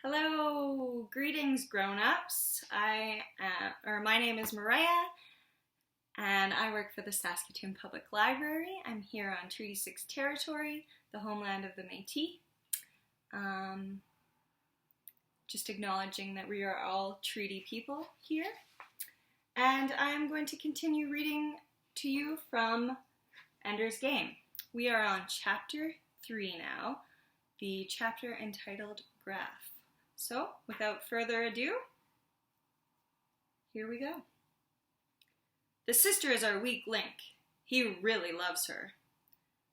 Hello, greetings grown-ups. My name is Mariah and I work for the Saskatoon Public Library. I'm here on Treaty 6 territory, the homeland of the Métis. Just acknowledging that we are all treaty people here. And I'm going to continue reading to you from Ender's Game. We are on chapter 3 now, the chapter entitled Graph. So, without further ado, here we go. The sister is our weak link. He really loves her.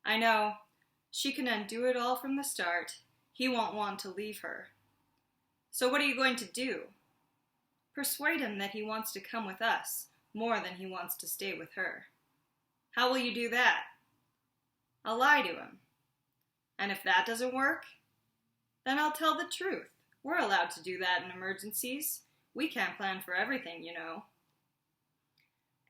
I know. She can undo it all from the start. He won't want to leave her. So what are you going to do? Persuade him that he wants to come with us more than he wants to stay with her. How will you do that? I'll lie to him. And if that doesn't work, then I'll tell the truth. We're allowed to do that in emergencies. We can't plan for everything, you know.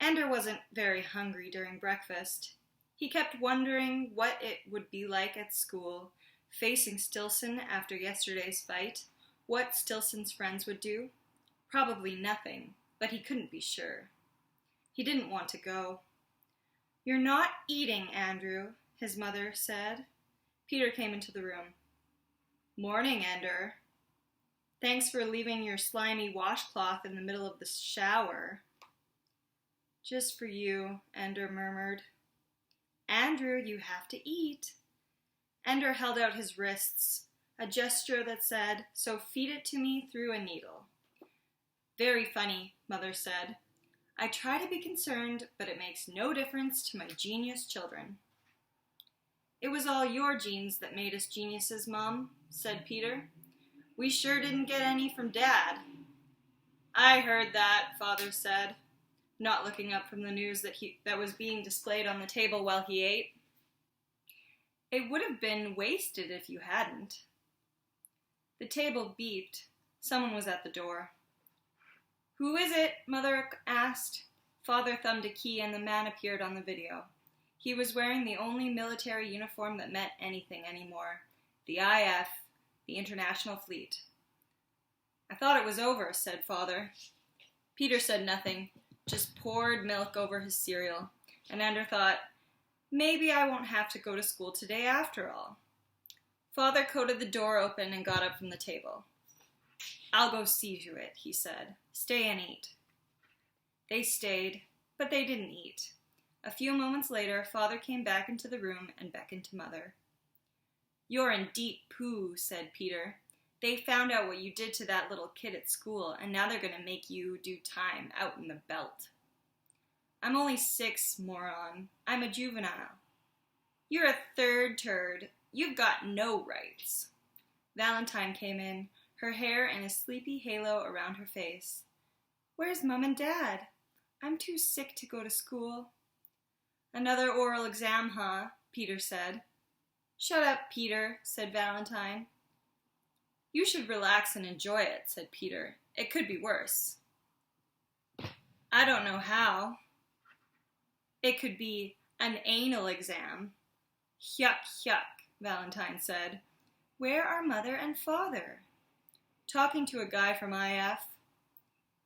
Ender wasn't very hungry during breakfast. He kept wondering what it would be like at school, facing Stilson after yesterday's fight, what Stilson's friends would do. Probably nothing, but he couldn't be sure. He didn't want to go. You're not eating, Andrew, his mother said. Peter came into the room. Morning, Ender. Thanks for leaving your slimy washcloth in the middle of the shower. Just for you, Ender murmured. Andrew, you have to eat. Ender held out his wrists, a gesture that said, so feed it to me through a needle. Very funny, Mother said. I try to be concerned, but it makes no difference to my genius children. It was all your genes that made us geniuses, Mom, said Peter. We sure didn't get any from Dad. I heard that, Father said, not looking up from the news that was being displayed on the table while he ate. It would have been wasted if you hadn't. The table beeped. Someone was at the door. Who is it? Mother asked. Father thumbed a key and the man appeared on the video. He was wearing the only military uniform that meant anything anymore. The IF, the International Fleet. I thought it was over, said Father. Peter said nothing, just poured milk over his cereal, and Ender thought, maybe I won't have to go to school today after all. Father coated the door open and got up from the table. I'll go see to it, he said. Stay and eat. They stayed, but they didn't eat. A few moments later, Father came back into the room and beckoned to Mother. You're in deep poo, said Peter. They found out what you did to that little kid at school, and now they're going to make you do time out in the belt. I'm only 6, moron. I'm a juvenile. You're a third turd. You've got no rights. Valentine came in, her hair in a sleepy halo around her face. Where's Mom and Dad? I'm too sick to go to school. Another oral exam, huh? Peter said. Shut up, Peter, said Valentine. You should relax and enjoy it, said Peter. It could be worse. I don't know how. It could be an anal exam. Yuck, yuck, Valentine said. Where are Mother and Father? Talking to a guy from IF.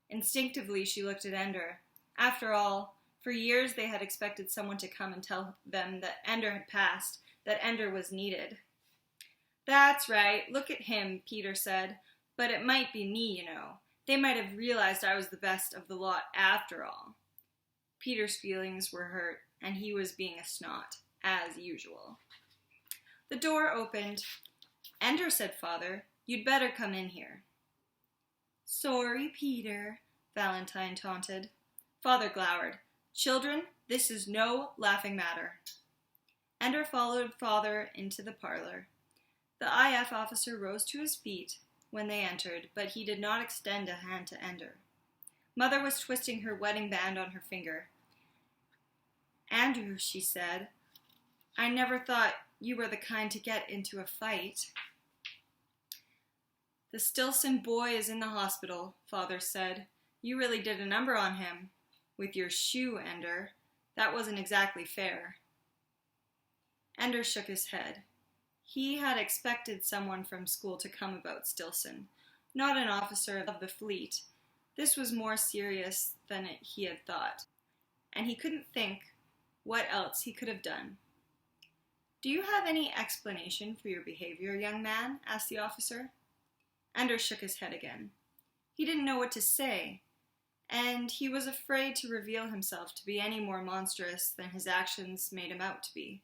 Instinctively, she looked at Ender. After all, for years they had expected someone to come and tell them that Ender had passed, that Ender was needed. That's right, look at him, Peter said. But it might be me, you know. They might have realized I was the best of the lot after all. Peter's feelings were hurt, and he was being a snot, as usual. The door opened. Ender, said Father, you'd better come in here. Sorry, Peter, Valentine taunted. Father glowered. Children, this is no laughing matter. Ender followed Father into the parlor. The IF officer rose to his feet when they entered, but he did not extend a hand to Ender. Mother was twisting her wedding band on her finger. Andrew, she said, I never thought you were the kind to get into a fight. The Stilson boy is in the hospital, Father said. You really did a number on him. With your shoe, Ender. That wasn't exactly fair. Ender shook his head. He had expected someone from school to come about Stilson, not an officer of the fleet. This was more serious than he had thought, and he couldn't think what else he could have done. "Do you have any explanation for your behavior, young man?" asked the officer. Ender shook his head again. He didn't know what to say, and he was afraid to reveal himself to be any more monstrous than his actions made him out to be.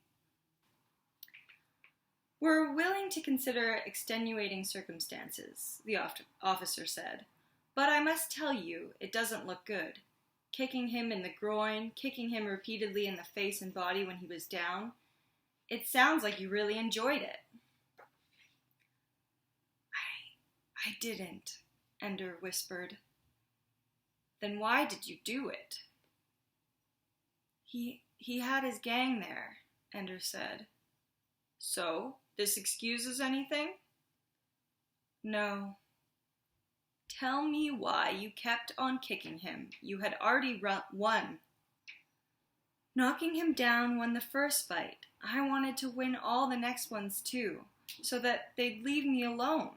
"We're willing to consider extenuating circumstances," the officer said, "but I must tell you it doesn't look good. Kicking him in the groin, kicking him repeatedly in the face and body when he was down. It sounds like you really enjoyed it." I didn't," Ender whispered. "Then why did you do it?" He had his gang there," Ender said. "So, this excuses anything?" "No." "Tell me why you kept on kicking him. You had already won." "Knocking him down won the first fight. I wanted to win all the next ones too, so that they'd leave me alone."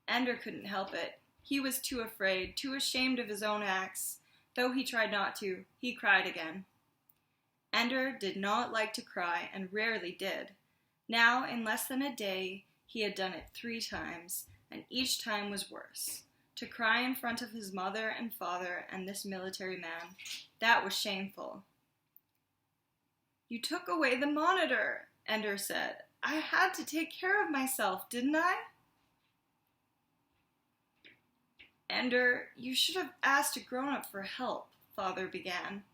Ender couldn't help it. He was too afraid, too ashamed of his own acts. Though he tried not to, he cried again. Ender did not like to cry, and rarely did. Now, in less than a day, he had done it 3 times, and each time was worse. To cry in front of his mother and father and this military man, that was shameful. "You took away the monitor," Ender said. "I had to take care of myself, didn't I?" "Ender, you should have asked a grown-up for help," Father began.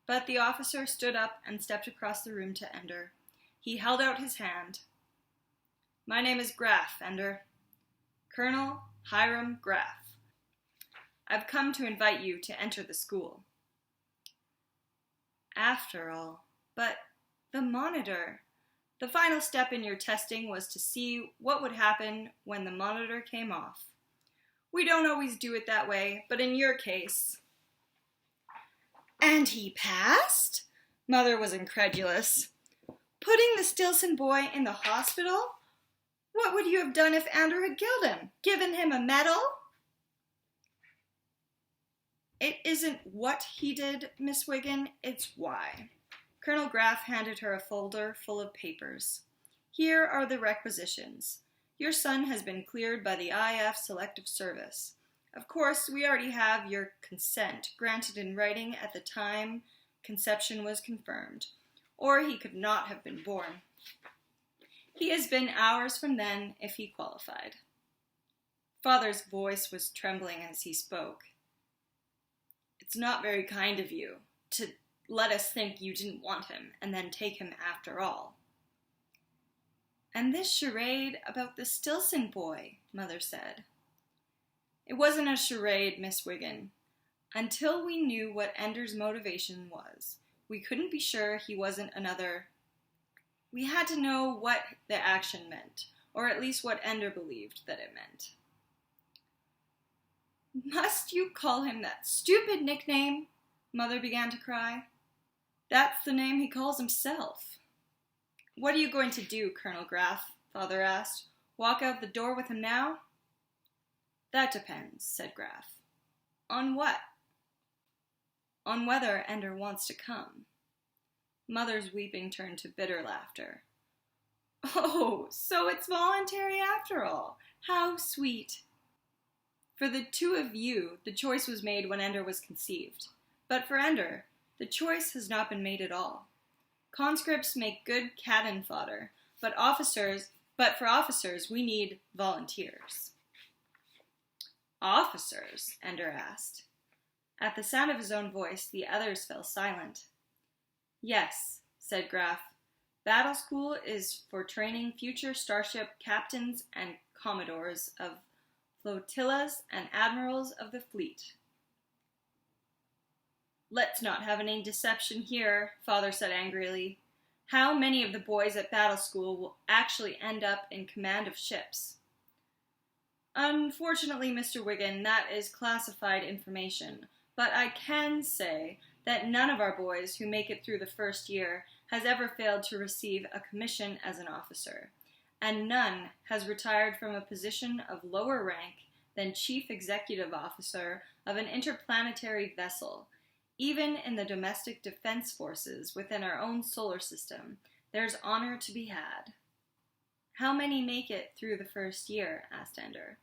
But the officer stood up and stepped across the room to Ender. He held out his hand. "My name is Graff, Ender. Colonel Hiram Graff. I've come to invite you to enter the school." "After all, but the monitor. The final step in your testing was to see what would happen when the monitor came off. We don't always do it that way, but in your case..." "And he passed?" Mother was incredulous. "Putting the Stilson boy in the hospital? What would you have done if Andrew had killed him? Given him a medal?" "It isn't what he did, Miss Wiggin, it's why." Colonel Graff handed her a folder full of papers. "Here are the requisitions. Your son has been cleared by the IF Selective Service. Of course, we already have your consent granted in writing at the time conception was confirmed, or he could not have been born. He has been ours from then if he qualified." Father's voice was trembling as he spoke. "It's not very kind of you to let us think you didn't want him and then take him after all." "And this charade about the Stilson boy," Mother said. "It wasn't a charade, Miss Wiggin. Until we knew what Ender's motivation was, we couldn't be sure he wasn't another... We had to know what the action meant, or at least what Ender believed that it meant." "Must you call him that stupid nickname?" Mother began to cry. "That's the name he calls himself." "What are you going to do, Colonel Graff?" Father asked. "Walk out the door with him now?" "That depends," said Graff. "On what?" "On whether Ender wants to come." Mother's weeping turned to bitter laughter. "Oh, so it's voluntary after all. How sweet." "For the 2 of you, the choice was made when Ender was conceived. But for Ender, the choice has not been made at all. Conscripts make good cannon fodder, but for officers we need volunteers." "Officers?" Ender asked. At the sound of his own voice, the others fell silent. "Yes," said Graff. "Battle school is for training future starship captains and commodores of flotillas and admirals of the fleet." "Let's not have any deception here," Father said angrily. "How many of the boys at battle school will actually end up in command of ships?" "Unfortunately, Mr. Wiggin, that is classified information, but I can say that none of our boys who make it through the first year has ever failed to receive a commission as an officer, and none has retired from a position of lower rank than chief executive officer of an interplanetary vessel. Even in the domestic defense forces within our own solar system, there's honor to be had. How many make it through the first year? Asked Ender.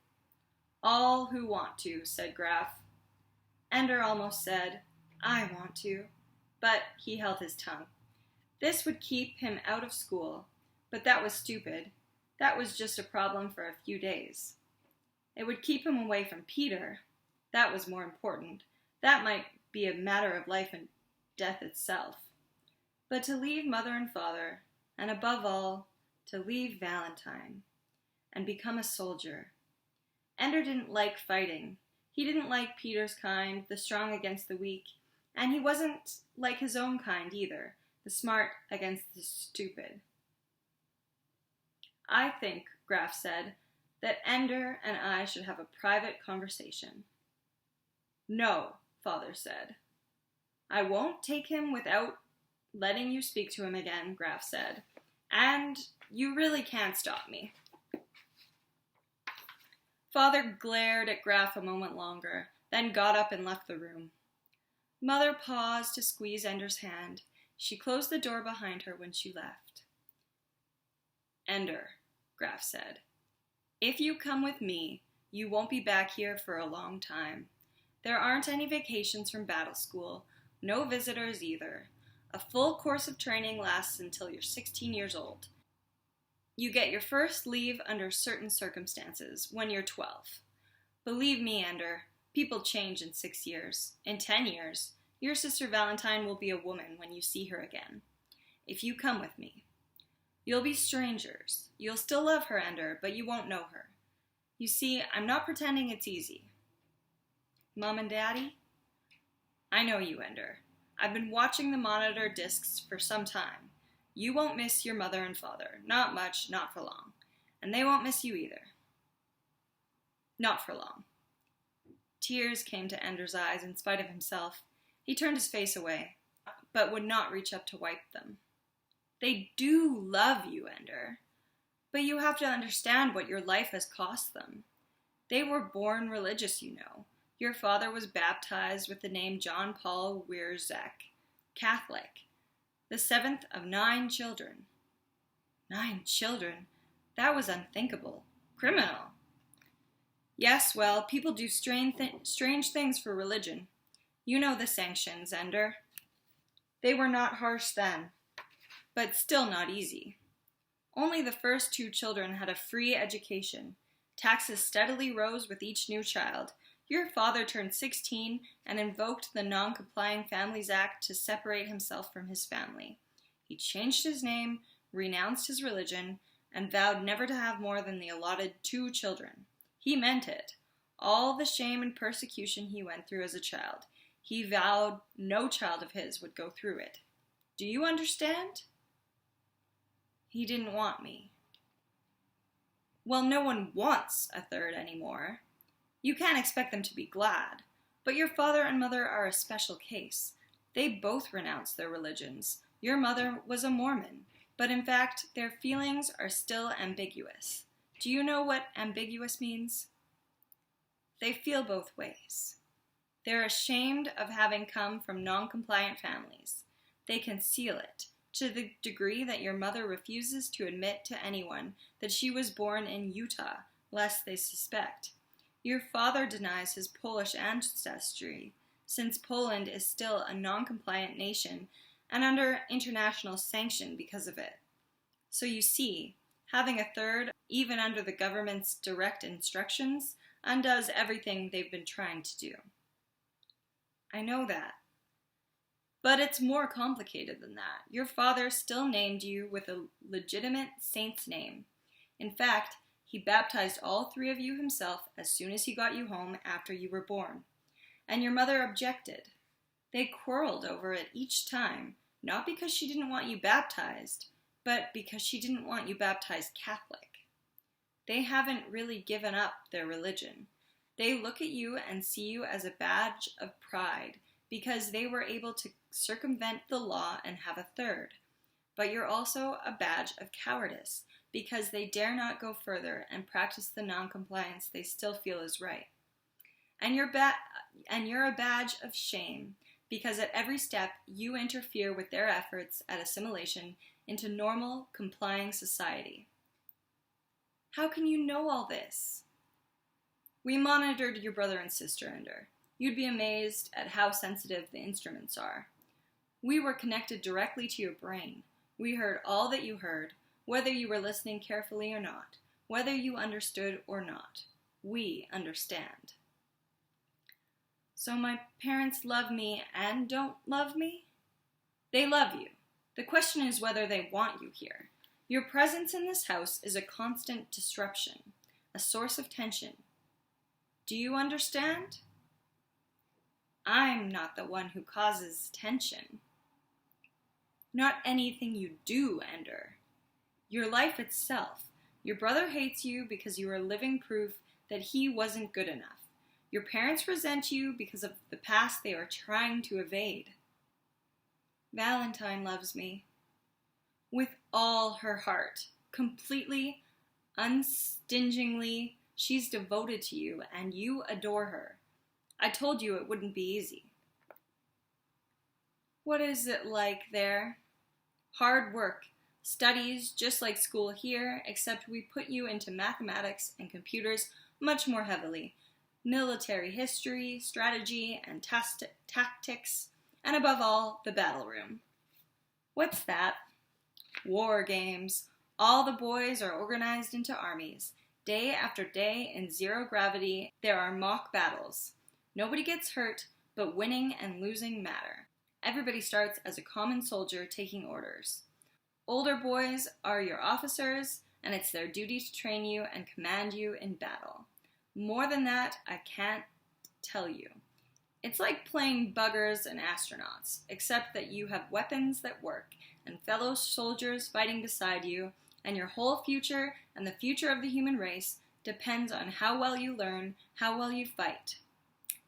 All who want to, said Graf. Ender almost said, I want to, but he held his tongue. This would keep him out of school, but that was stupid. That was just a problem for a few days. It would keep him away from Peter. That was more important. That might be a matter of life and death itself. But to leave mother and father, and above all, to leave Valentine, and become a soldier. Ender didn't like fighting. He didn't like Peter's kind, the strong against the weak, and he wasn't like his own kind either, the smart against the stupid. I think, Graf said, that Ender and I should have a private conversation. No, Father said. I won't take him without letting you speak to him again, Graf said, and you really can't stop me. Father glared at Graf a moment longer, then got up and left the room. Mother paused to squeeze Ender's hand. She closed the door behind her when she left. Ender, Graf said, if you come with me, you won't be back here for a long time. There aren't any vacations from battle school, no visitors either. A full course of training lasts until you're 16 years old. You get your first leave under certain circumstances, when you're 12. Believe me, Ender, people change in 6 years. In 10 years, your sister Valentine will be a woman when you see her again. If you come with me. You'll be strangers. You'll still love her, Ender, but you won't know her. You see, I'm not pretending it's easy. Mom and Daddy? I know you, Ender. I've been watching the monitor discs for some time. You won't miss your mother and father. Not much, not for long. And they won't miss you either. Not for long. Tears came to Ender's eyes in spite of himself. He turned his face away, but would not reach up to wipe them. They do love you, Ender. But you have to understand what your life has cost them. They were born religious, you know. Your father was baptized with the name John Paul Wierzek, Catholic. The seventh of 9 children. 9 children? That was unthinkable. Criminal. Yes, well, people do strange things for religion. You know the sanctions, Ender. They were not harsh then, but still not easy. Only the first 2 children had a free education. Taxes steadily rose with each new child. Your father turned 16 and invoked the Non-Complying Families Act to separate himself from his family. He changed his name, renounced his religion, and vowed never to have more than the allotted 2 children. He meant it. All the shame and persecution he went through as a child, he vowed no child of his would go through it. Do you understand? He didn't want me. Well, no one wants a third anymore. You can't expect them to be glad. But your father and mother are a special case. They both renounced their religions. Your mother was a Mormon, but in fact, their feelings are still ambiguous. Do you know what ambiguous means? They feel both ways. They're ashamed of having come from non-compliant families. They conceal it, to the degree that your mother refuses to admit to anyone that she was born in Utah, lest they suspect. Your father denies his Polish ancestry, since Poland is still a non-compliant nation and under international sanction because of it. So you see, having a third, even under the government's direct instructions, undoes everything they've been trying to do. I know that. But it's more complicated than that. Your father still named you with a legitimate saint's name. In fact, he baptized all 3 of you himself as soon as he got you home after you were born. And your mother objected. They quarreled over it each time, not because she didn't want you baptized, but because she didn't want you baptized Catholic. They haven't really given up their religion. They look at you and see you as a badge of pride because they were able to circumvent the law and have a third. But you're also a badge of cowardice because they dare not go further and practice the non-compliance they still feel is right. And you're a badge of shame because at every step you interfere with their efforts at assimilation into normal, complying society. How can you know all this? We monitored your brother and sister, Ender. You'd be amazed at how sensitive the instruments are. We were connected directly to your brain. We heard all that you heard, whether you were listening carefully or not, whether you understood or not. We understand. So my parents love me and don't love me? They love you. The question is whether they want you here. Your presence in this house is a constant disruption, a source of tension. Do you understand? I'm not the one who causes tension. Not anything you do, Ender. Your life itself. Your brother hates you because you are living proof that he wasn't good enough. Your parents resent you because of the past they are trying to evade. Valentine loves me. With all her heart. Completely, unstingingly, she's devoted to you and you adore her. I told you it wouldn't be easy. What is it like there? Hard work. Studies just like school here, except we put you into mathematics and computers much more heavily. Military history, strategy, and tactics, and above all, the battle room. What's that? War games. All the boys are organized into armies. Day after day in zero gravity, there are mock battles. Nobody gets hurt, but winning and losing matter. Everybody starts as a common soldier taking orders. Older boys are your officers, and it's their duty to train you and command you in battle. More than that, I can't tell you. It's like playing buggers and astronauts, except that you have weapons that work, and fellow soldiers fighting beside you, and your whole future and the future of the human race depends on how well you learn, how well you fight.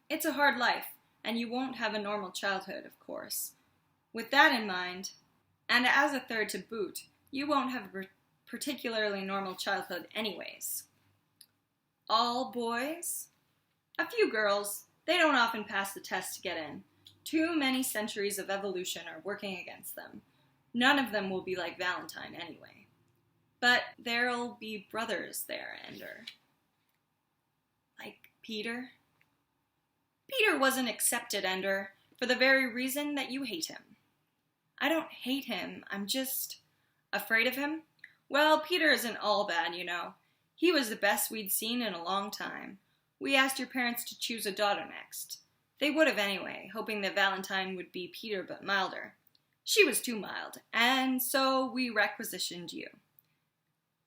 It's a hard life, and you won't have a normal childhood, of course. With that in mind, and as a third to boot, you won't have a particularly normal childhood anyways. All boys? A few girls. They don't often pass the test to get in. Too many centuries of evolution are working against them. None of them will be like Valentine anyway. But there'll be brothers there, Ender. Like Peter? Peter wasn't accepted, Ender, for the very reason that you hate him. I don't hate him, I'm just afraid of him. Well, Peter isn't all bad, you know. He was the best we'd seen in a long time. We asked your parents to choose a daughter next. They would have anyway, hoping that Valentine would be Peter but milder. She was too mild, and so we requisitioned you.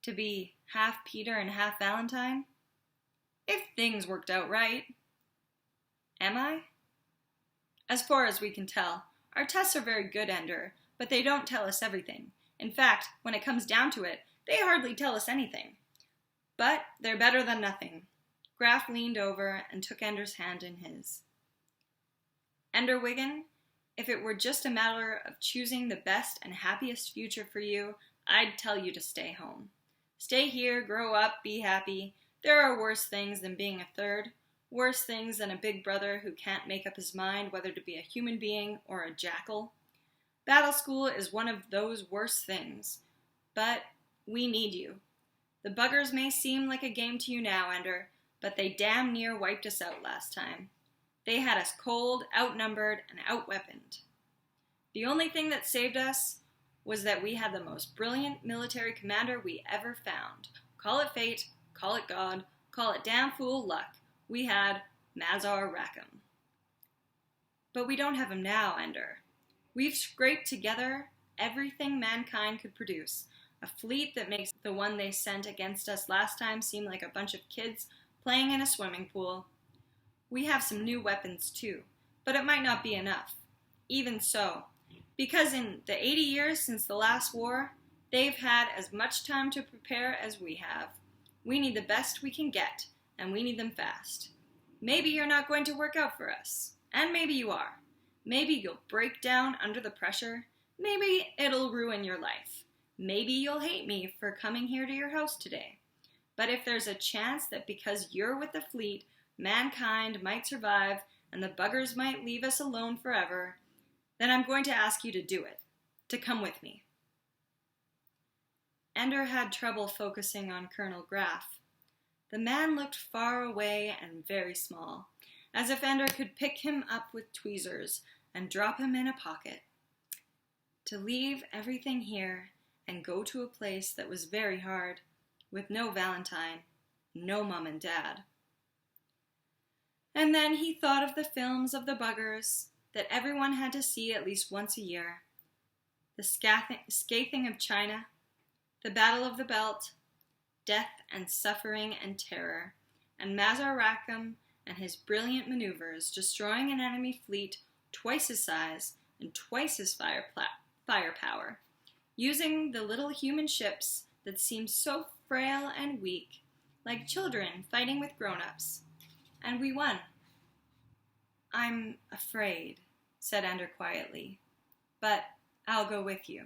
To be half Peter and half Valentine? If things worked out right. Am I? As far as we can tell, our tests are very good, Ender, but they don't tell us everything. In fact, when it comes down to it, they hardly tell us anything. But they're better than nothing. Graf leaned over and took Ender's hand in his. Ender Wiggin, if it were just a matter of choosing the best and happiest future for you, I'd tell you to stay home. Stay here, grow up, be happy. There are worse things than being a third. Worse things than a big brother who can't make up his mind whether to be a human being or a jackal. Battle school is one of those worst things. But we need you. The buggers may seem like a game to you now, Ender, but they damn near wiped us out last time. They had us cold, outnumbered, and outweaponed. The only thing that saved us was that we had the most brilliant military commander we ever found. Call it fate, call it God, call it damn fool luck. We had Mazar Rackham. But we don't have him now, Ender. We've scraped together everything mankind could produce. A fleet that makes the one they sent against us last time seem like a bunch of kids playing in a swimming pool. We have some new weapons too, but it might not be enough. Even so, because in the 80 years since the last war, they've had as much time to prepare as we have. We need the best we can get, and we need them fast. Maybe you're not going to work out for us, and maybe you are. Maybe you'll break down under the pressure. Maybe it'll ruin your life. Maybe you'll hate me for coming here to your house today. But if there's a chance that because you're with the fleet, mankind might survive and the buggers might leave us alone forever, then I'm going to ask you to do it, to come with me. Ender had trouble focusing on Colonel Graff. The man looked far away and very small, as if Ender could pick him up with tweezers and drop him in a pocket. To leave everything here and go to a place that was very hard, with no Valentine, no Mom and Dad. And then he thought of the films of the buggers that everyone had to see at least once a year. The scathing of China, the Battle of the Belt, death and suffering and terror, and Mazar Rackham and his brilliant maneuvers destroying an enemy fleet twice his size and twice his firepower, using the little human ships that seemed so frail and weak, like children fighting with grown-ups. And we won. I'm afraid, said Ender quietly, but I'll go with you.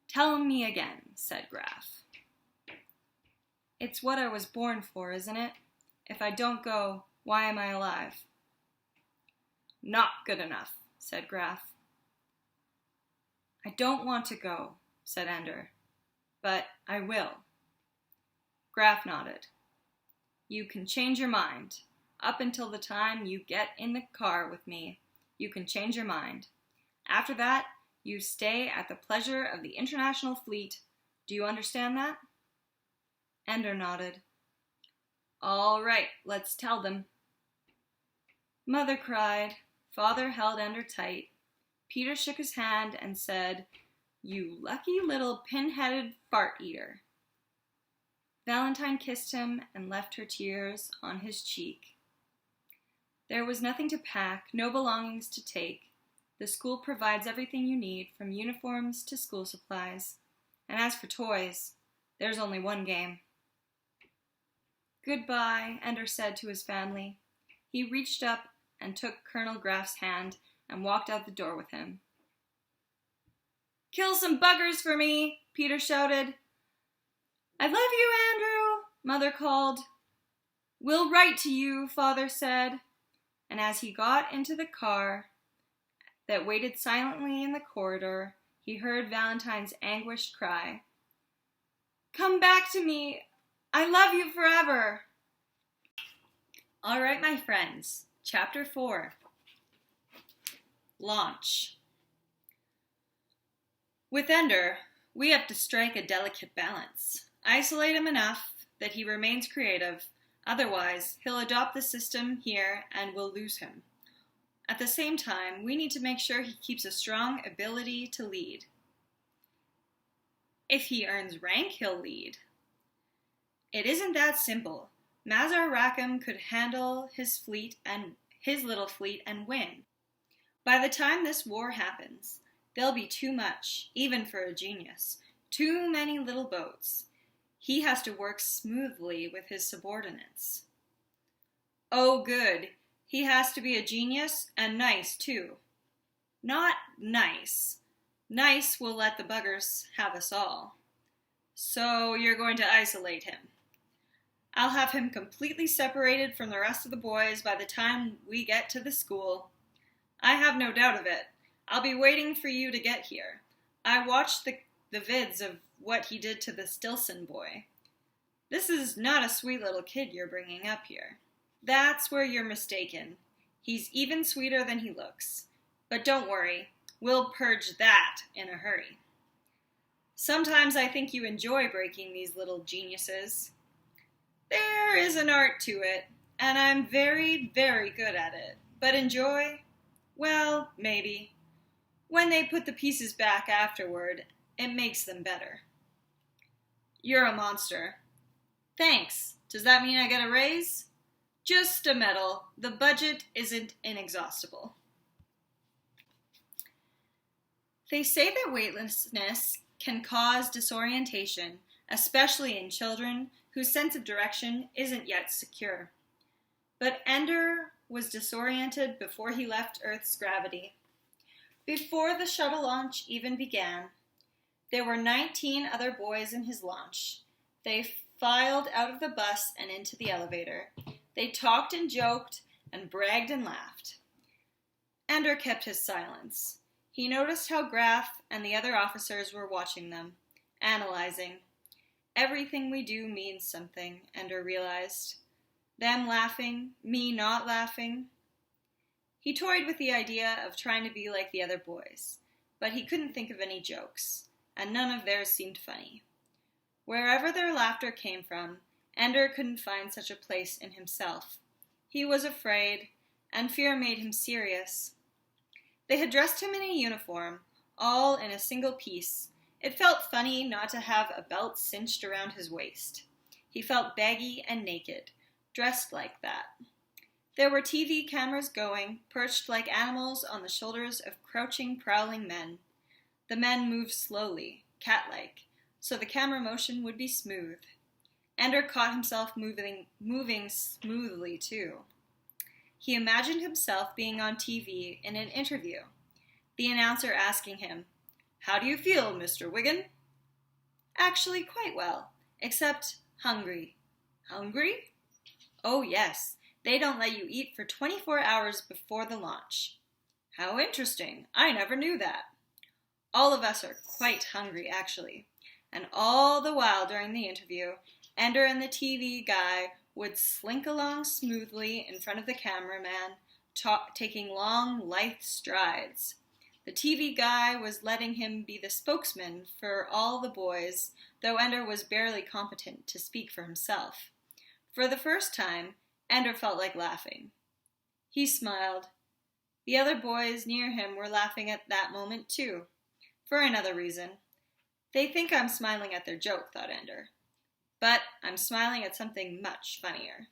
Tell me again, said Graff. It's what I was born for, isn't it? If I don't go, why am I alive? Not good enough, said Graff. I don't want to go, said Ender, but I will. Graff nodded. You can change your mind. Up until the time you get in the car with me, you can change your mind. After that, you stay at the pleasure of the International Fleet. Do you understand that? Ender nodded. All right, let's tell them. Mother cried. Father held Ender tight. Peter shook his hand and said, You lucky little pin-headed fart-eater. Valentine kissed him and left her tears on his cheek. There was nothing to pack, no belongings to take. The school provides everything you need, from uniforms to school supplies. And as for toys, there's only one game. Goodbye, Ender said to his family. He reached up and took Colonel Graff's hand and walked out the door with him. Kill some buggers for me, Peter shouted. I love you, Andrew, Mother called. We'll write to you, Father said. And as he got into the car that waited silently in the corridor, he heard Valentine's anguished cry. Come back to me. I love you forever. All right, my friends. Chapter 4. Launch. With Ender, we have to strike a delicate balance. Isolate him enough that he remains creative. Otherwise, he'll adopt the system here and we'll lose him. At the same time, we need to make sure he keeps a strong ability to lead. If he earns rank, he'll lead. It isn't that simple. Mazar Rackham could handle his little fleet and win. By the time this war happens, there'll be too much, even for a genius. Too many little boats. He has to work smoothly with his subordinates. Oh, good. He has to be a genius and nice, too. Not nice. Nice will let the buggers have us all. So you're going to isolate him. I'll have him completely separated from the rest of the boys by the time we get to the school. I have no doubt of it. I'll be waiting for you to get here. I watched the vids of what he did to the Stilson boy. This is not a sweet little kid you're bringing up here. That's where you're mistaken. He's even sweeter than he looks. But don't worry, we'll purge that in a hurry. Sometimes I think you enjoy breaking these little geniuses. There is an art to it, and I'm very, very good at it. But enjoy? Well, maybe. When they put the pieces back afterward, it makes them better. You're a monster. Thanks. Does that mean I get a raise? Just a medal. The budget isn't inexhaustible. They say that weightlessness can cause disorientation, especially in children whose sense of direction isn't yet secure. But Ender was disoriented before he left Earth's gravity. Before the shuttle launch even began, There were 19 other boys in his launch. They filed out of the bus and into the elevator. They talked and joked and bragged and laughed. Ender kept his silence. He noticed how Graf and the other officers were watching them, analyzing. Everything we do means something, Ender realized. Them laughing, me not laughing. He toyed with the idea of trying to be like the other boys, but he couldn't think of any jokes, and none of theirs seemed funny. Wherever their laughter came from, Ender couldn't find such a place in himself. He was afraid, and fear made him serious. They had dressed him in a uniform, all in a single piece. It felt funny not to have a belt cinched around his waist. He felt baggy and naked, dressed like that. There were TV cameras going, perched like animals on the shoulders of crouching, prowling men. The men moved slowly, cat-like, so the camera motion would be smooth. Ender caught himself moving smoothly, too. He imagined himself being on TV in an interview. The announcer asking him, "How do you feel, Mr. Wiggin?" "Actually, quite well, except hungry." "Hungry?" "Oh, yes. They don't let you eat for 24 hours before the launch." "How interesting. I never knew that." "All of us are quite hungry, actually." And all the while during the interview, Ender and the TV guy would slink along smoothly in front of the cameraman, taking long, lithe strides. The TV guy was letting him be the spokesman for all the boys, though Ender was barely competent to speak for himself. For the first time, Ender felt like laughing. He smiled. The other boys near him were laughing at that moment, too. For another reason. They think I'm smiling at their joke, thought Ender. But I'm smiling at something much funnier.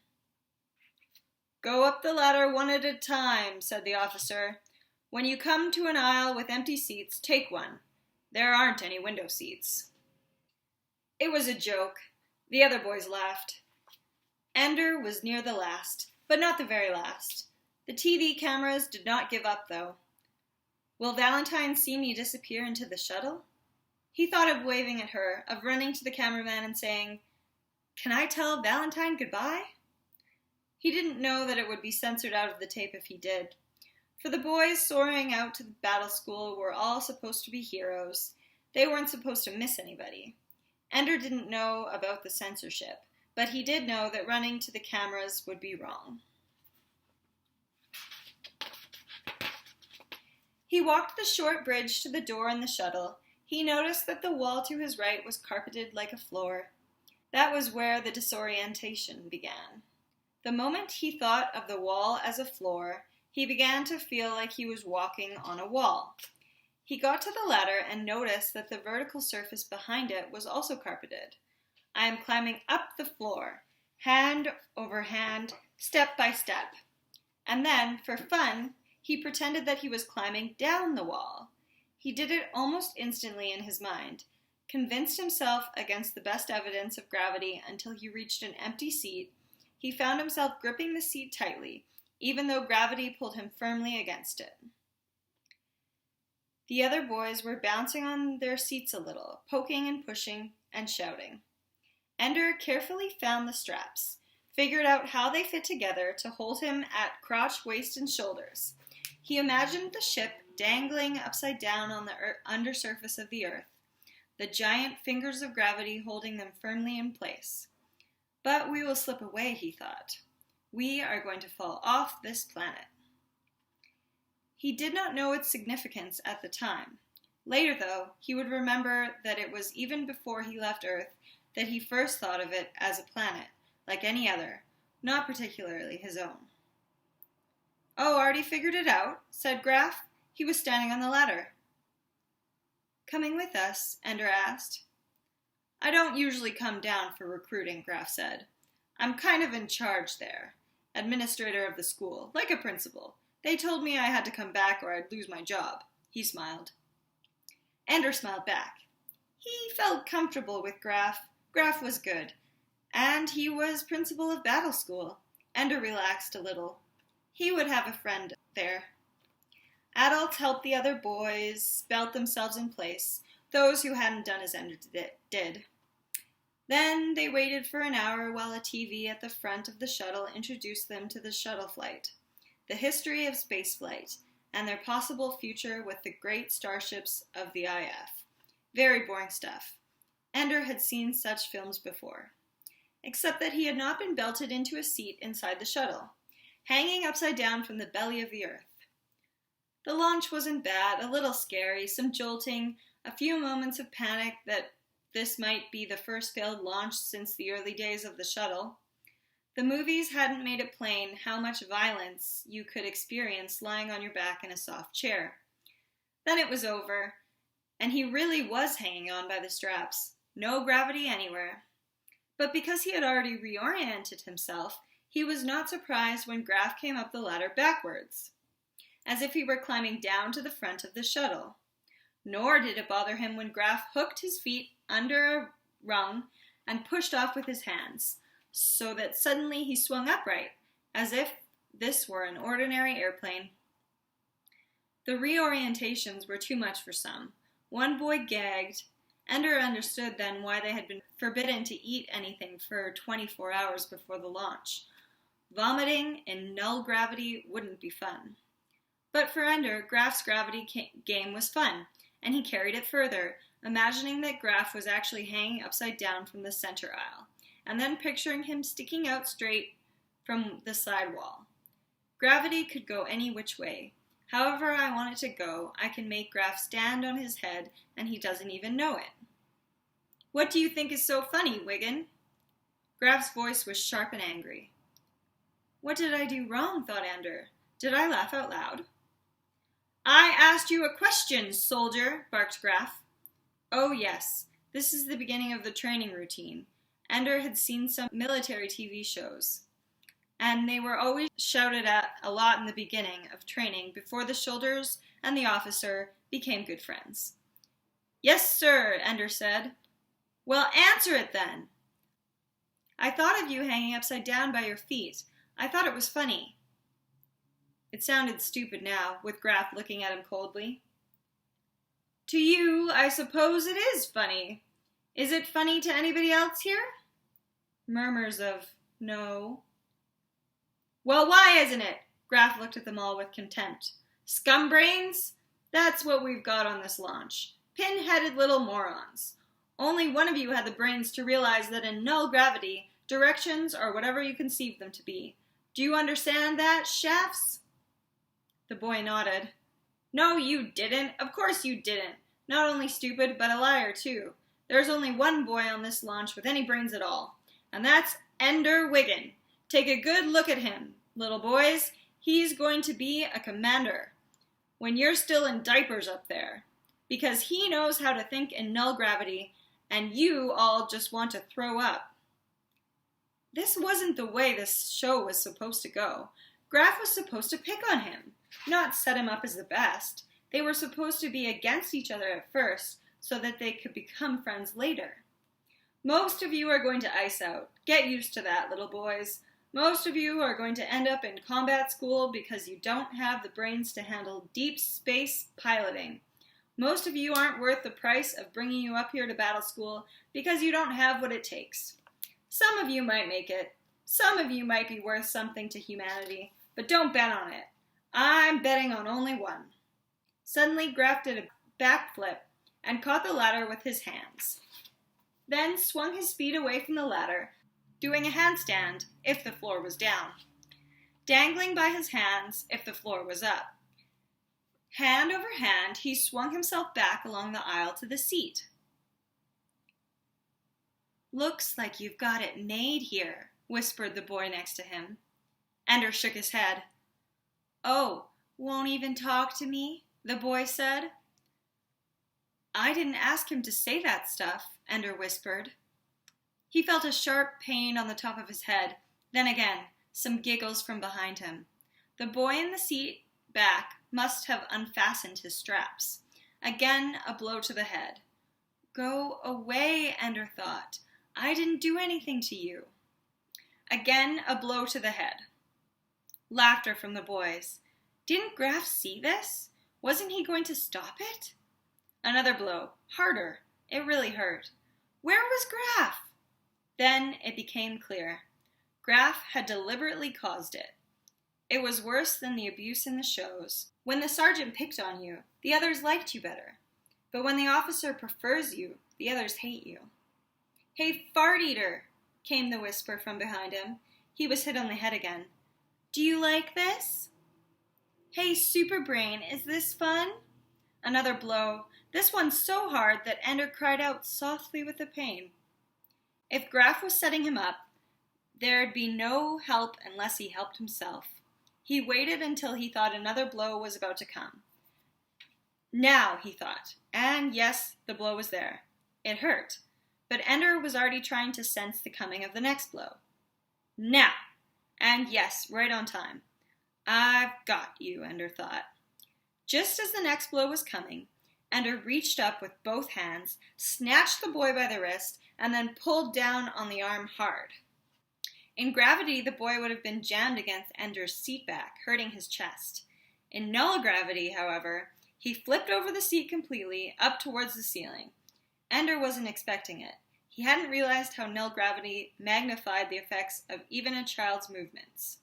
"Go up the ladder one at a time," said the officer. "When you come to an aisle with empty seats, take one. There aren't any window seats." It was a joke. The other boys laughed. Ender was near the last, but not the very last. The TV cameras did not give up, though. Will Valentine see me disappear into the shuttle? He thought of waving at her, of running to the cameraman and saying, "Can I tell Valentine goodbye?" He didn't know that it would be censored out of the tape if he did. For the boys soaring out to the battle school were all supposed to be heroes. They weren't supposed to miss anybody. Ender didn't know about the censorship, but he did know that running to the cameras would be wrong. He walked the short bridge to the door in the shuttle. He noticed that the wall to his right was carpeted like a floor. That was where the disorientation began. The moment he thought of the wall as a floor, he began to feel like he was walking on a wall. He got to the ladder and noticed that the vertical surface behind it was also carpeted. I am climbing up the floor, hand over hand, step by step. And then, for fun, he pretended that he was climbing down the wall. He did it almost instantly in his mind, convinced himself against the best evidence of gravity until he reached an empty seat. He found himself gripping the seat tightly, even though gravity pulled him firmly against it. The other boys were bouncing on their seats a little, poking and pushing and shouting. Ender carefully found the straps, figured out how they fit together to hold him at crotch, waist, and shoulders. He imagined the ship dangling upside down on the undersurface of the earth, the giant fingers of gravity holding them firmly in place. But we will slip away, he thought. We are going to fall off this planet. He did not know its significance at the time. Later, though, he would remember that it was even before he left Earth that he first thought of it as a planet, like any other, not particularly his own. "Oh, already figured it out?" said Graf. He was standing on the ladder. "Coming with us?" Ender asked. "I don't usually come down for recruiting," Graf said. "I'm kind of in charge there, administrator of the school, like a principal. They told me I had to come back or I'd lose my job." He smiled. Ender smiled back. He felt comfortable with Graf. Graf was good. And he was principal of battle school. Ender relaxed a little. He would have a friend there. Adults helped the other boys belt themselves in place, those who hadn't done as Ender did. Then they waited for an hour while a TV at the front of the shuttle introduced them to the shuttle flight, the history of spaceflight, and their possible future with the great starships of the IF. Very boring stuff. Ender had seen such films before, except that he had not been belted into a seat inside the shuttle, hanging upside down from the belly of the Earth. The launch wasn't bad, a little scary, some jolting, a few moments of panic that this might be the first failed launch since the early days of the shuttle. The movies hadn't made it plain how much violence you could experience lying on your back in a soft chair. Then it was over, and he really was hanging on by the straps. No gravity anywhere. But because he had already reoriented himself, he was not surprised when Graf came up the ladder backwards, as if he were climbing down to the front of the shuttle. Nor did it bother him when Graf hooked his feet under a rung and pushed off with his hands, so that suddenly he swung upright, as if this were an ordinary airplane. The reorientations were too much for some. One boy gagged. Ender understood then why they had been forbidden to eat anything for 24 hours before the launch. Vomiting in null gravity wouldn't be fun. But for Ender, Graf's gravity game was fun, and he carried it further, imagining that Graf was actually hanging upside down from the center aisle, and then picturing him sticking out straight from the side wall. Gravity could go any which way. However I want it to go, I can make Graf stand on his head, and he doesn't even know it. What do you think is so funny, Wiggin? Graf's voice was sharp and angry. What did I do wrong, thought Ender. Did I laugh out loud? I asked you a question, soldier, barked Graf. Oh, yes, this is the beginning of the training routine. Ender had seen some military TV shows, and they were always shouted at a lot in the beginning of training before the soldiers and the officer became good friends. Yes, sir, Ender said. Well, answer it then. I thought of you hanging upside down by your feet. I thought it was funny. It sounded stupid now, with Graf looking at him coldly. To you, I suppose it is funny. Is it funny to anybody else here? Murmurs of no. Well, why isn't it? Graf looked at them all with contempt. Scumbrains? That's what we've got on this launch. Pin-headed little morons. Only one of you had the brains to realize that in null gravity, directions are whatever you conceive them to be. Do you understand that, Shafts? The boy nodded. No, you didn't. Of course you didn't. Not only stupid, but a liar, too. There's only one boy on this launch with any brains at all, and that's Ender Wiggin. Take a good look at him, little boys. He's going to be a commander when you're still in diapers up there, because he knows how to think in null gravity, and you all just want to throw up. This wasn't the way this show was supposed to go. Graf was supposed to pick on him, not set him up as the best. They were supposed to be against each other at first, so that they could become friends later. Most of you are going to ice out. Get used to that, little boys. Most of you are going to end up in combat school because you don't have the brains to handle deep space piloting. Most of you aren't worth the price of bringing you up here to battle school because you don't have what it takes. Some of you might make it. Some of you might be worth something to humanity, but don't bet on it. I'm betting on only one. Suddenly, Graf did a backflip and caught the ladder with his hands. Then swung his feet away from the ladder, doing a handstand if the floor was down, dangling by his hands if the floor was up. Hand over hand, he swung himself back along the aisle to the seat. Looks like you've got it made here, whispered the boy next to him. Ender shook his head. Oh, won't even talk to me? The boy said. I didn't ask him to say that stuff, Ender whispered. He felt a sharp pain on the top of his head. Then again, some giggles from behind him. The boy in the seat back must have unfastened his straps. Again, a blow to the head. Go away, Ender thought. I didn't do anything to you. Again, a blow to the head. Laughter from the boys. Didn't Graf see this? Wasn't he going to stop it? Another blow. Harder. It really hurt. Where was Graf? Then it became clear. Graf had deliberately caused it. It was worse than the abuse in the shows. When the sergeant picked on you, the others liked you better. But when the officer prefers you, the others hate you. "Hey, fart eater," came the whisper from behind him. He was hit on the head again. "Do you like this?" "Hey, super brain, is this fun?" Another blow, this one so hard that Ender cried out softly with the pain. If Graf was setting him up, there'd be no help unless he helped himself. He waited until he thought another blow was about to come. Now, he thought, and yes, the blow was there. It hurt, but Ender was already trying to sense the coming of the next blow. Now, and yes, right on time. I've got you, Ender thought. Just as the next blow was coming, Ender reached up with both hands, snatched the boy by the wrist, and then pulled down on the arm hard. In gravity, the boy would have been jammed against Ender's seat back, hurting his chest. In null gravity, however, he flipped over the seat completely, up towards the ceiling. Ender wasn't expecting it. He hadn't realized how null gravity magnified the effects of even a child's movements.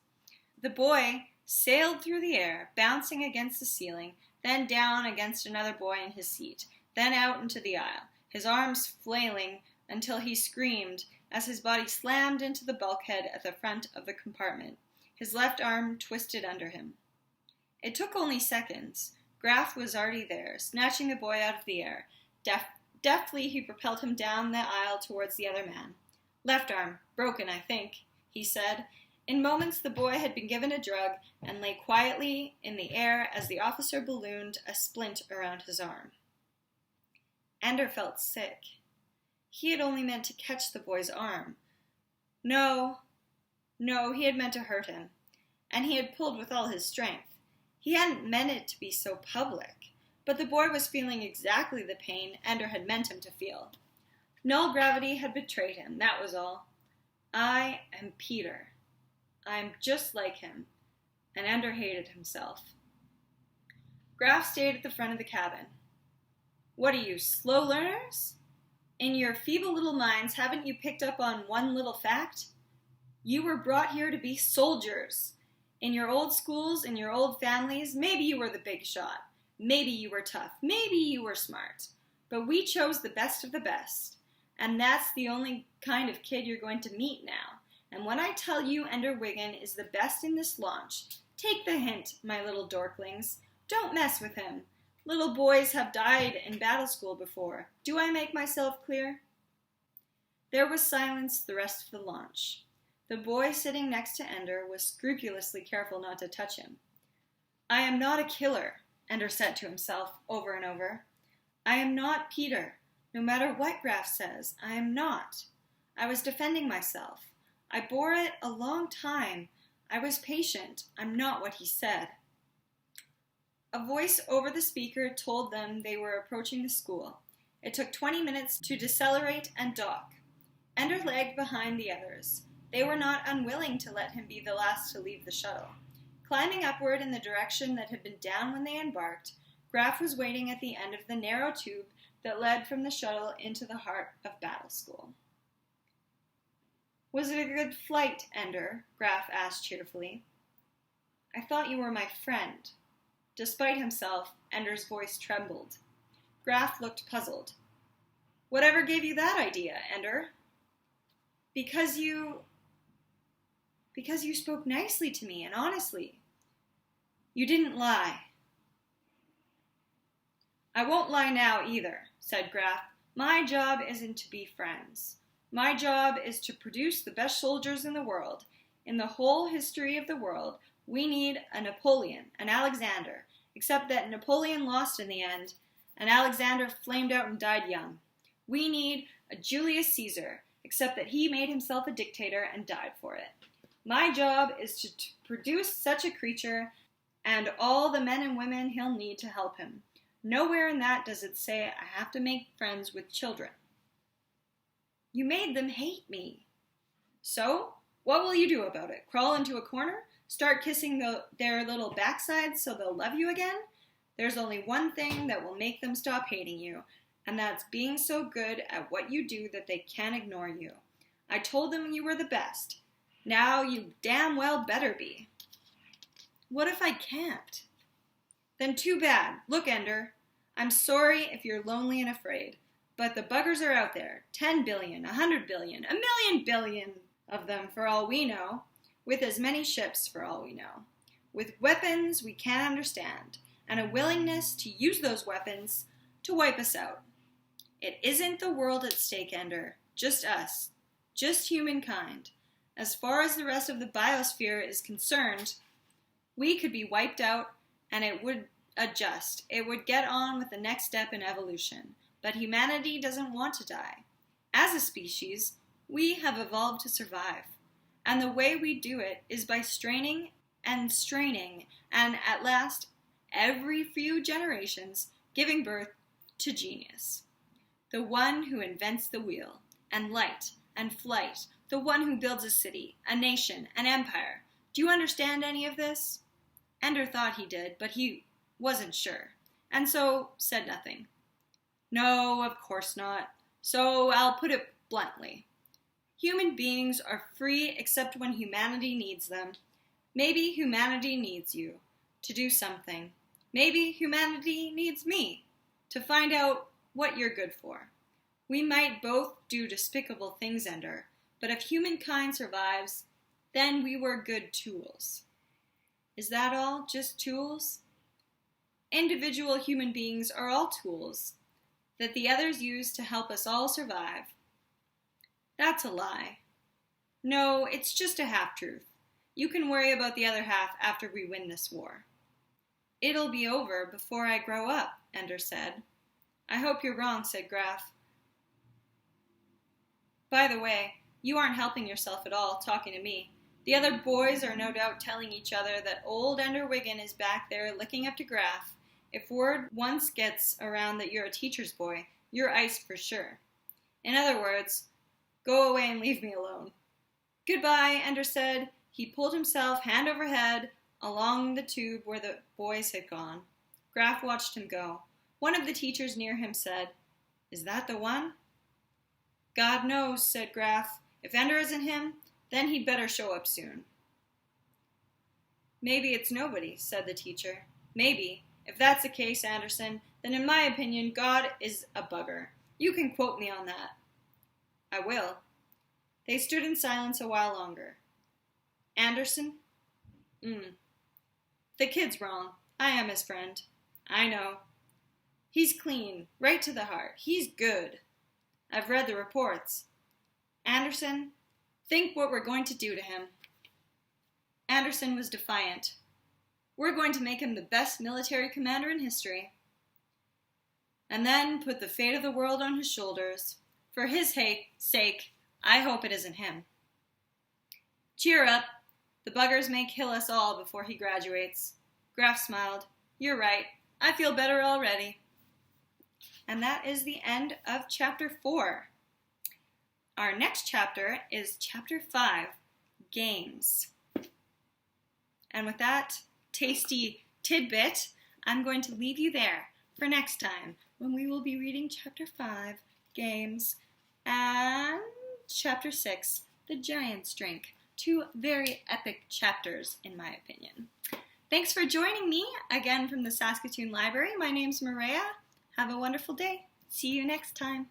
The boy sailed through the air, bouncing against the ceiling, then down against another boy in his seat, then out into the aisle, his arms flailing until he screamed as his body slammed into the bulkhead at the front of the compartment, his left arm twisted under him. It took only seconds. Graf was already there, snatching the boy out of the air. Deftly, he propelled him down the aisle towards the other man. "Left arm, broken, I think," he said. In moments, the boy had been given a drug and lay quietly in the air as the officer ballooned a splint around his arm. Ender felt sick. He had only meant to catch the boy's arm. No, he had meant to hurt him, and he had pulled with all his strength. He hadn't meant it to be so public, but the boy was feeling exactly the pain Ender had meant him to feel. Null gravity had betrayed him, that was all. I am Peter. I am just like him, and Ender hated himself. Graf stayed at the front of the cabin. "What are you, slow learners? In your feeble little minds, haven't you picked up on one little fact? You were brought here to be soldiers. In your old schools, in your old families, maybe you were the big shot. Maybe you were tough. Maybe you were smart. But we chose the best of the best. And that's the only kind of kid you're going to meet now. And when I tell you Ender Wiggin is the best in this launch, take the hint, my little dorklings. Don't mess with him. Little boys have died in battle school before. Do I make myself clear?" There was silence the rest of the launch. The boy sitting next to Ender was scrupulously careful not to touch him. "I am not a killer," Ender said to himself over and over. "I am not Peter. No matter what Graf says, I am not. I was defending myself. I bore it a long time. I was patient. I'm not what he said." A voice over the speaker told them they were approaching the school. It took 20 minutes to decelerate and dock. Ender lagged behind the others. They were not unwilling to let him be the last to leave the shuttle. Climbing upward in the direction that had been down when they embarked, Graf was waiting at the end of the narrow tube that led from the shuttle into the heart of battle school. "Was it a good flight, Ender?" Graf asked cheerfully. "I thought you were my friend." Despite himself, Ender's voice trembled. Graf looked puzzled. "Whatever gave you that idea, Ender?" Because you spoke nicely to me and honestly. You didn't lie." "I won't lie now either," said Graf. "My job isn't to be friends. My job is to produce the best soldiers in the world. In the whole history of the world, we need a Napoleon, an Alexander, except that Napoleon lost in the end, and Alexander flamed out and died young. We need a Julius Caesar, except that he made himself a dictator and died for it. My job is to produce such a creature and all the men and women he'll need to help him. Nowhere in that does it say I have to make friends with children." "You made them hate me." "So? What will you do about it? Crawl into a corner? Start kissing their little backsides so they'll love you again? There's only one thing that will make them stop hating you, and that's being so good at what you do that they can't ignore you. I told them you were the best. Now you damn well better be. What if I can't? Then too bad. Look, Ender, I'm sorry if you're lonely and afraid, but the buggers are out there. 10 billion, 100 billion, a million billion of them for all we know, with as many ships for all we know, with weapons we can't understand, and a willingness to use those weapons to wipe us out. It isn't the world at stake, Ender, just us, just humankind. As far as the rest of the biosphere is concerned, we could be wiped out and it would adjust. It would get on with the next step in evolution. But humanity doesn't want to die. As a species, we have evolved to survive. And the way we do it is by straining and straining, and at last, every few generations, giving birth to genius. The one who invents the wheel, and light, and flight, the one who builds a city, a nation, an empire. Do you understand any of this? Ender thought he did, but he wasn't sure, and so said nothing. No, of course not. So I'll put it bluntly. Human beings are free except when humanity needs them. Maybe humanity needs you to do something. Maybe humanity needs me to find out what you're good for. We might both do despicable things, Ender, but if humankind survives, then we were good tools. Is that all? Just tools? Individual human beings are all tools that the others use to help us all survive. That's a lie. No, it's just a half-truth. You can worry about the other half after we win this war. It'll be over before I grow up, Ender said. I hope you're wrong, said Graf. By the way, you aren't helping yourself at all, talking to me. The other boys are no doubt telling each other that old Ender Wiggin is back there looking up to Graf. If word once gets around that you're a teacher's boy, you're iced for sure. In other words, go away and leave me alone. Goodbye, Ender said. He pulled himself hand over head along the tube where the boys had gone. Graf watched him go. One of the teachers near him said, Is that the one? God knows, said Graf. If Ender isn't him, then he'd better show up soon. Maybe it's nobody, said the teacher. Maybe. If that's the case, Anderson, then in my opinion, God is a bugger. You can quote me on that. I will. They stood in silence a while longer. Anderson? The kid's wrong. I am his friend. I know. He's clean, right to the heart. He's good. I've read the reports. Anderson, think what we're going to do to him. Anderson was defiant. We're going to make him the best military commander in history. And then put the fate of the world on his shoulders. For his sake, I hope it isn't him. Cheer up. The buggers may kill us all before he graduates. Graf smiled. You're right. I feel better already. And that is the end of Chapter 4. Our next chapter is Chapter 5, Games. And with that tasty tidbit, I'm going to leave you there for next time, when we will be reading Chapter 5, Games, and Chapter 6, The Giant's Drink. 2 very epic chapters, in my opinion. Thanks for joining me again from the Saskatoon Library. My name's Maria. Have a wonderful day. See you next time.